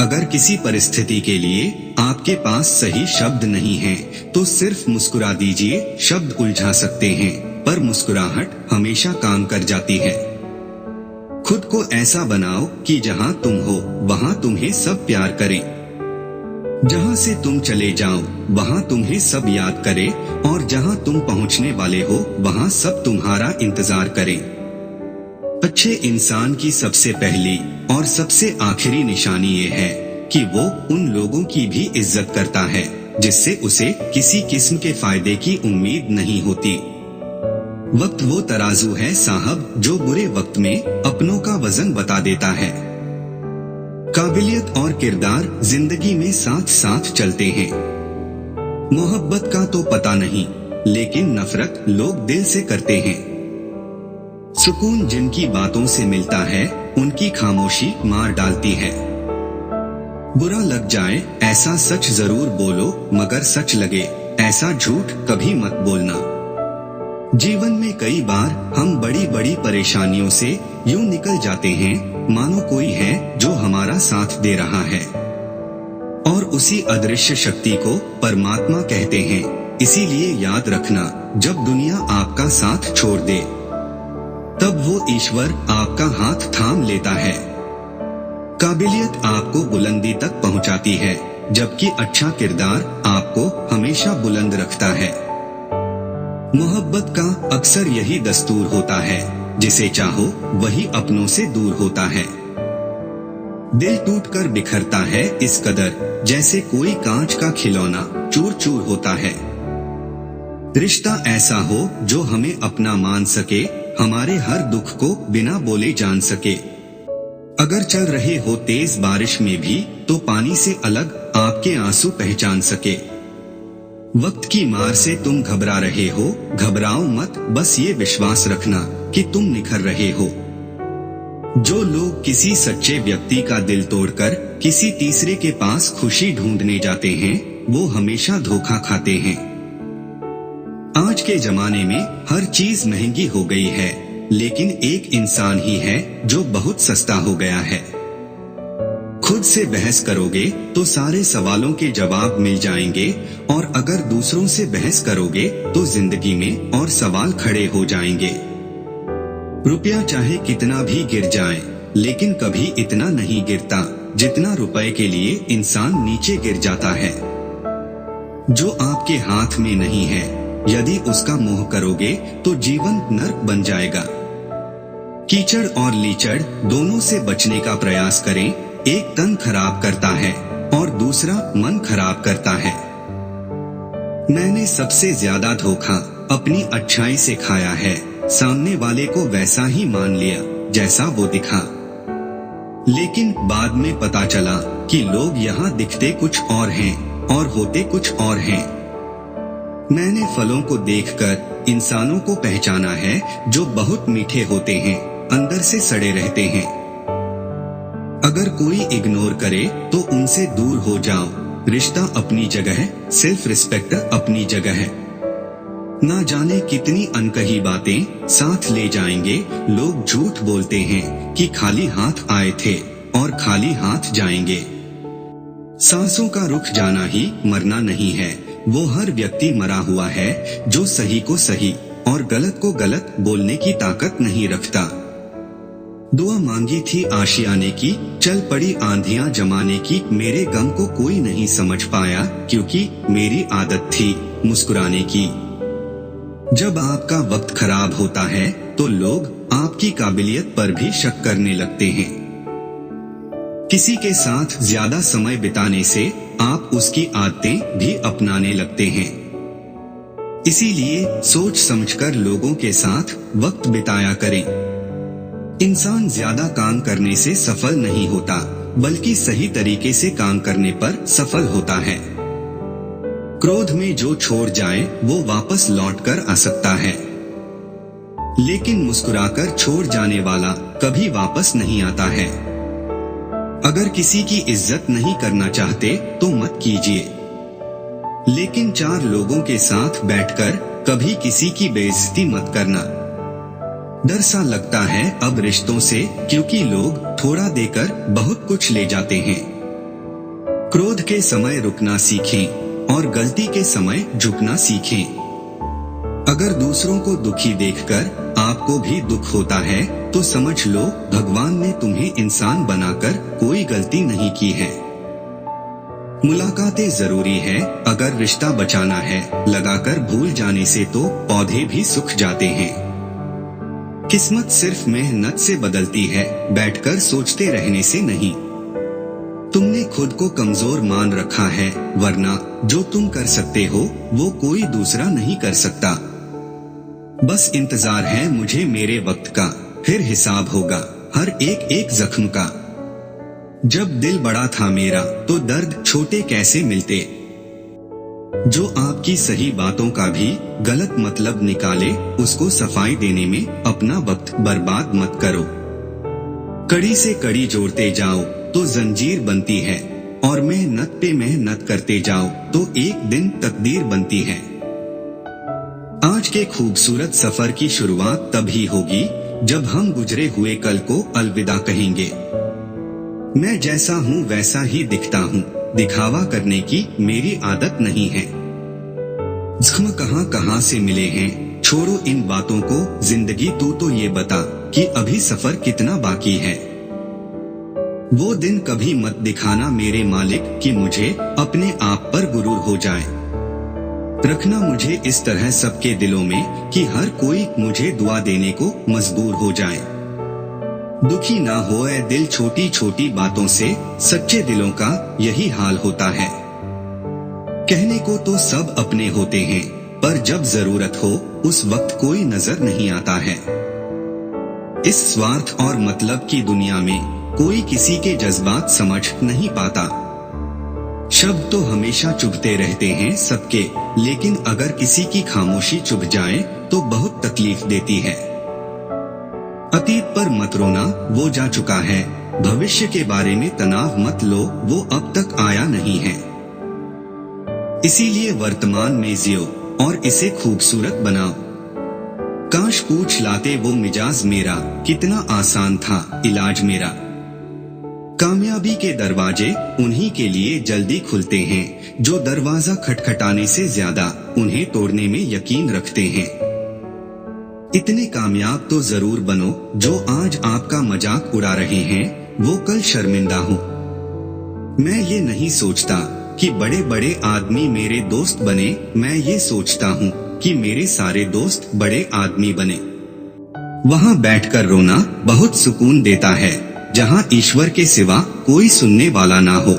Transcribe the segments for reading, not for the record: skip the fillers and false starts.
अगर किसी परिस्थिति के लिए आपके पास सही शब्द नहीं है तो सिर्फ मुस्कुरा दीजिए। शब्द उलझा सकते हैं पर मुस्कुराहट हमेशा काम कर जाती है। खुद को ऐसा बनाओ कि जहां तुम हो वहां तुम्हें सब प्यार करें। जहां से तुम चले जाओ वहां तुम्हें सब याद करें और जहां तुम पहुंचने वाले हो वहां सब तुम्हारा इंतजार करें। अच्छे इंसान की सबसे पहली और सबसे आखिरी निशानी ये है कि वो उन लोगों की भी इज्जत करता है जिससे उसे किसी किस्म के फायदे की उम्मीद नहीं होती। वक्त वो तराजू है साहब जो बुरे वक्त में अपनों का वजन बता देता है। काबिलियत और किरदार जिंदगी में साथ साथ चलते हैं। मोहब्बत का तो पता नहीं लेकिन नफरत लोग दिल से करते हैं। सुकून जिनकी बातों से मिलता है उनकी खामोशी मार डालती है। बुरा लग जाए ऐसा सच जरूर बोलो मगर सच लगे ऐसा झूठ कभी मत बोलना। जीवन में कई बार हम बड़ी बड़ी परेशानियों से यूं निकल जाते हैं मानो कोई है जो हमारा साथ दे रहा है और उसी अदृश्य शक्ति को परमात्मा कहते हैं। इसीलिए याद रखना जब दुनिया आपका साथ छोड़ दे तब वो ईश्वर आपका हाथ थाम लेता है। काबिलियत आपको बुलंदी तक पहुंचाती है जबकि अच्छा किरदार आपको हमेशा बुलंद रखता है। मोहब्बत का अक्सर यही दस्तूर होता है जिसे चाहो वही अपनों से दूर होता है। दिल टूटकर बिखरता है इस कदर जैसे कोई कांच का खिलौना चूर चूर होता है। रिश्ता ऐसा हो जो हमें अपना मान सके, हमारे हर दुख को बिना बोले जान सके। अगर चल रहे हो तेज बारिश में भी तो पानी से अलग आपके आंसू पहचान सके। वक्त की मार से तुम घबरा रहे हो, घबराओ मत, बस ये विश्वास रखना कि तुम निखर रहे हो। जो लोग किसी सच्चे व्यक्ति का दिल तोड़कर किसी तीसरे के पास खुशी ढूंढने जाते हैं वो हमेशा धोखा खाते हैं। आज के जमाने में हर चीज महंगी हो गई है लेकिन एक इंसान ही है जो बहुत सस्ता हो गया है। खुद से बहस करोगे तो सारे सवालों के जवाब मिल जाएंगे और अगर दूसरों से बहस करोगे तो जिंदगी में और सवाल खड़े हो जाएंगे। रुपया चाहे कितना भी गिर जाए लेकिन कभी इतना नहीं गिरता जितना रुपए के लिए इंसान नीचे गिर जाता है। जो आपके हाथ में नहीं है यदि उसका मोह करोगे तो जीवन नर्क बन जाएगा। कीचड़ और लीचड़ दोनों से बचने का प्रयास करें। एक तन खराब करता है और दूसरा मन खराब करता है। मैंने सबसे ज्यादा धोखा अपनी अच्छाई से खाया है। सामने वाले को वैसा ही मान लिया जैसा वो दिखा, लेकिन बाद में पता चला कि लोग यहाँ दिखते कुछ और हैं और होते कुछ और हैं। मैंने फलों को देखकर इंसानों को पहचाना है जो बहुत मीठे होते हैं अंदर से सड़े रहते हैं। अगर कोई इग्नोर करे तो उनसे दूर हो जाओ। रिश्ता अपनी जगह है, सेल्फ रिस्पेक्ट अपनी जगह है। ना जाने कितनी अनकही बातें साथ ले जाएंगे। लोग झूठ बोलते हैं कि खाली हाथ आए थे और खाली हाथ जाएंगे। सांसों का रुक जाना ही मरना नहीं है। वो हर व्यक्ति मरा हुआ है जो सही को सही और गलत को गलत बोलने की ताकत नहीं रखता। दुआ मांगी थी आशियाने की, चल पड़ी आंधियां जमाने की। मेरे गम को कोई नहीं समझ पाया क्योंकि मेरी आदत थी मुस्कुराने की। जब आपका वक्त खराब होता है तो लोग आपकी काबिलियत पर भी शक करने लगते हैं। किसी के साथ ज्यादा समय बिताने से आप उसकी आदतें भी अपनाने लगते हैं। इसीलिए सोच समझकर लोगों के साथ वक्त बिताया करें। इंसान ज्यादा काम करने से सफल नहीं होता बल्कि सही तरीके से काम करने पर सफल होता है। क्रोध में जो छोड़ जाए वो वापस लौट कर आ सकता है लेकिन मुस्कुराकर छोड़ जाने वाला कभी वापस नहीं आता है। अगर किसी की इज्जत नहीं करना चाहते तो मत कीजिए, लेकिन चार लोगों के साथ बैठकर कभी किसी की बेइज्जती मत करना। डर सा लगता है अब रिश्तों से क्योंकि लोग थोड़ा देकर बहुत कुछ ले जाते हैं। के समय रुकना सीखें और गलती के समय झुकना सीखें। अगर दूसरों को दुखी देखकर आपको भी दुख होता है तो समझ लो भगवान ने तुम्हें इंसान बनाकर कोई गलती नहीं की है। मुलाकातें जरूरी है, अगर रिश्ता बचाना है लगाकर भूल जाने से तो पौधे भी सूख जाते हैं। किस्मत सिर्फ मेहनत से बदलती है, बैठकर सोचते रहने से नहीं। तुमने खुद को कमजोर मान रखा है, वरना जो तुम कर सकते हो वो कोई दूसरा नहीं कर सकता। बस इंतजार है मुझे मेरे वक्त का, फिर हिसाब होगा हर एक जख्म का। जब दिल बड़ा था मेरा तो दर्द छोटे कैसे मिलते। जो आपकी सही बातों का भी गलत मतलब निकाले उसको सफाई देने में अपना वक्त बर्बाद मत करो। कड़ी से कड़ी जोड़ते जाओ तो जंजीर बनती है, और मेहनत पे मेहनत करते जाओ तो एक दिन तकदीर बनती है। आज के खूबसूरत सफर की शुरुआत तभी होगी जब हम गुजरे हुए कल को अलविदा कहेंगे। मैं जैसा हूँ वैसा ही दिखता हूँ, दिखावा करने की मेरी आदत नहीं है। जख्म कहाँ कहाँ से मिले हैं, छोड़ो इन बातों को, जिंदगी तू तो ये बता कि अभी सफर कितना बाकी है। वो दिन कभी मत दिखाना मेरे मालिक कि मुझे अपने आप पर गुरूर हो जाए। रखना मुझे इस तरह सबके दिलों में कि हर कोई मुझे दुआ देने को मजबूर हो जाए। दुखी ना होए दिल छोटी छोटी बातों से, सच्चे दिलों का यही हाल होता है। कहने को तो सब अपने होते हैं, पर जब जरूरत हो उस वक्त कोई नजर नहीं आता है। इस स्वार्थ और मतलब की दुनिया में कोई किसी के जज्बात समझ नहीं पाता। शब्द तो हमेशा चुभते रहते हैं सबके, लेकिन अगर किसी की खामोशी चुभ जाए तो बहुत तकलीफ देती है। अतीत पर मत रोना, वो जा चुका है। भविष्य के बारे में तनाव मत लो, वो अब तक आया नहीं है। इसीलिए वर्तमान में जियो और इसे खूबसूरत बनाओ। काश पूछ लाते वो मिजाज मेरा, कितना आसान था इलाज मेरा। कामयाबी के दरवाजे उन्हीं के लिए जल्दी खुलते हैं जो दरवाजा खटखटाने से ज्यादा उन्हें तोड़ने में यकीन रखते हैं। इतने कामयाब तो जरूर बनो जो आज आपका मजाक उड़ा रहे हैं वो कल शर्मिंदा हो। मैं ये नहीं सोचता कि बड़े बड़े आदमी मेरे दोस्त बने, मैं ये सोचता हूँ कि मेरे सारे दोस्त बड़े आदमी बने। वहाँ बैठकर रोना बहुत सुकून देता है, जहाँ ईश्वर के सिवा कोई सुनने वाला ना हो।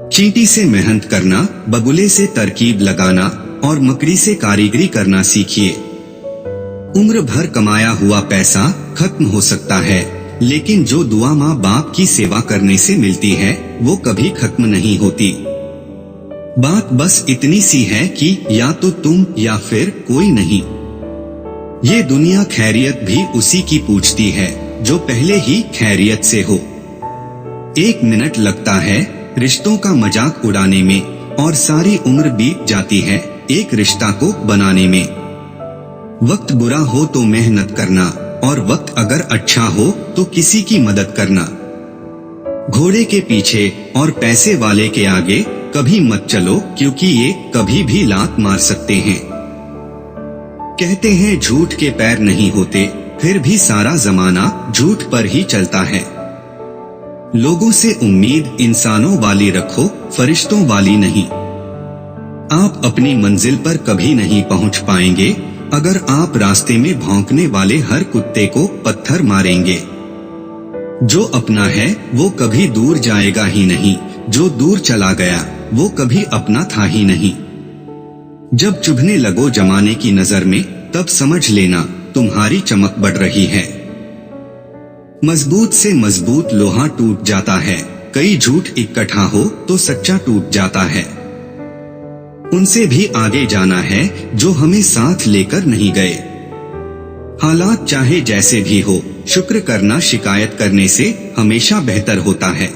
चींटी से मेहनत करना, बगुले से तरकीब लगाना और मकड़ी से कारीगरी करना सीखिए। उम्र भर कमाया हुआ पैसा खत्म हो सकता है, लेकिन जो दुआ माँ बाप की सेवा करने से मिलती है वो कभी खत्म नहीं होती। बात बस इतनी सी है कि या तो तुम या फिर कोई नहीं। ये दुनिया खैरियत भी उसी की पूछती है जो पहले ही खैरियत से हो। 1 मिनट लगता है रिश्तों का मजाक उड़ाने में, और सारी उम्र बीत जाती है एक रिश्ता को बनाने में। वक्त बुरा हो तो मेहनत करना, और वक्त अगर अच्छा हो तो किसी की मदद करना। घोड़े के पीछे और पैसे वाले के आगे कभी मत चलो, क्योंकि ये कभी भी लात मार सकते हैं। कहते हैं झूठ के पैर नहीं होते, फिर भी सारा जमाना झूठ पर ही चलता है। लोगों से उम्मीद इंसानों वाली रखो, फरिश्तों वाली नहीं। आप अपनी मंजिल पर कभी नहीं पहुंच पाएंगे अगर आप रास्ते में भौंकने वाले हर कुत्ते को पत्थर मारेंगे। जो अपना है वो कभी दूर जाएगा ही नहीं, जो दूर चला गया वो कभी अपना था ही नहीं। जब चुभने लगो जमाने की नजर में, तब समझ लेना तुम्हारी चमक बढ़ रही है। मजबूत से मजबूत लोहा टूट जाता है, कई झूठ इकट्ठा हो तो सच्चा टूट जाता है। उनसे भी आगे जाना है जो हमें साथ लेकर नहीं गए। हालात चाहे जैसे भी हो, शुक्र करना शिकायत करने से हमेशा बेहतर होता है।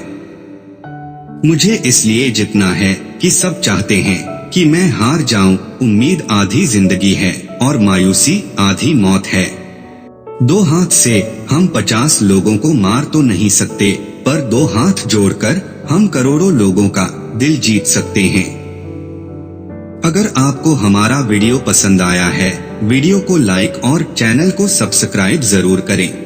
मुझे इसलिए जितना है कि सब चाहते हैं कि मैं हार जाऊं। उम्मीद आधी जिंदगी है और मायूसी आधी मौत है। 2 हाथ से हम 50 लोगों को मार तो नहीं सकते, पर 2 हाथ जोड़कर हम करोड़ों लोगों का दिल जीत सकते हैं। अगर आपको हमारा वीडियो पसंद आया है, वीडियो को लाइक और चैनल को सब्सक्राइब जरूर करें।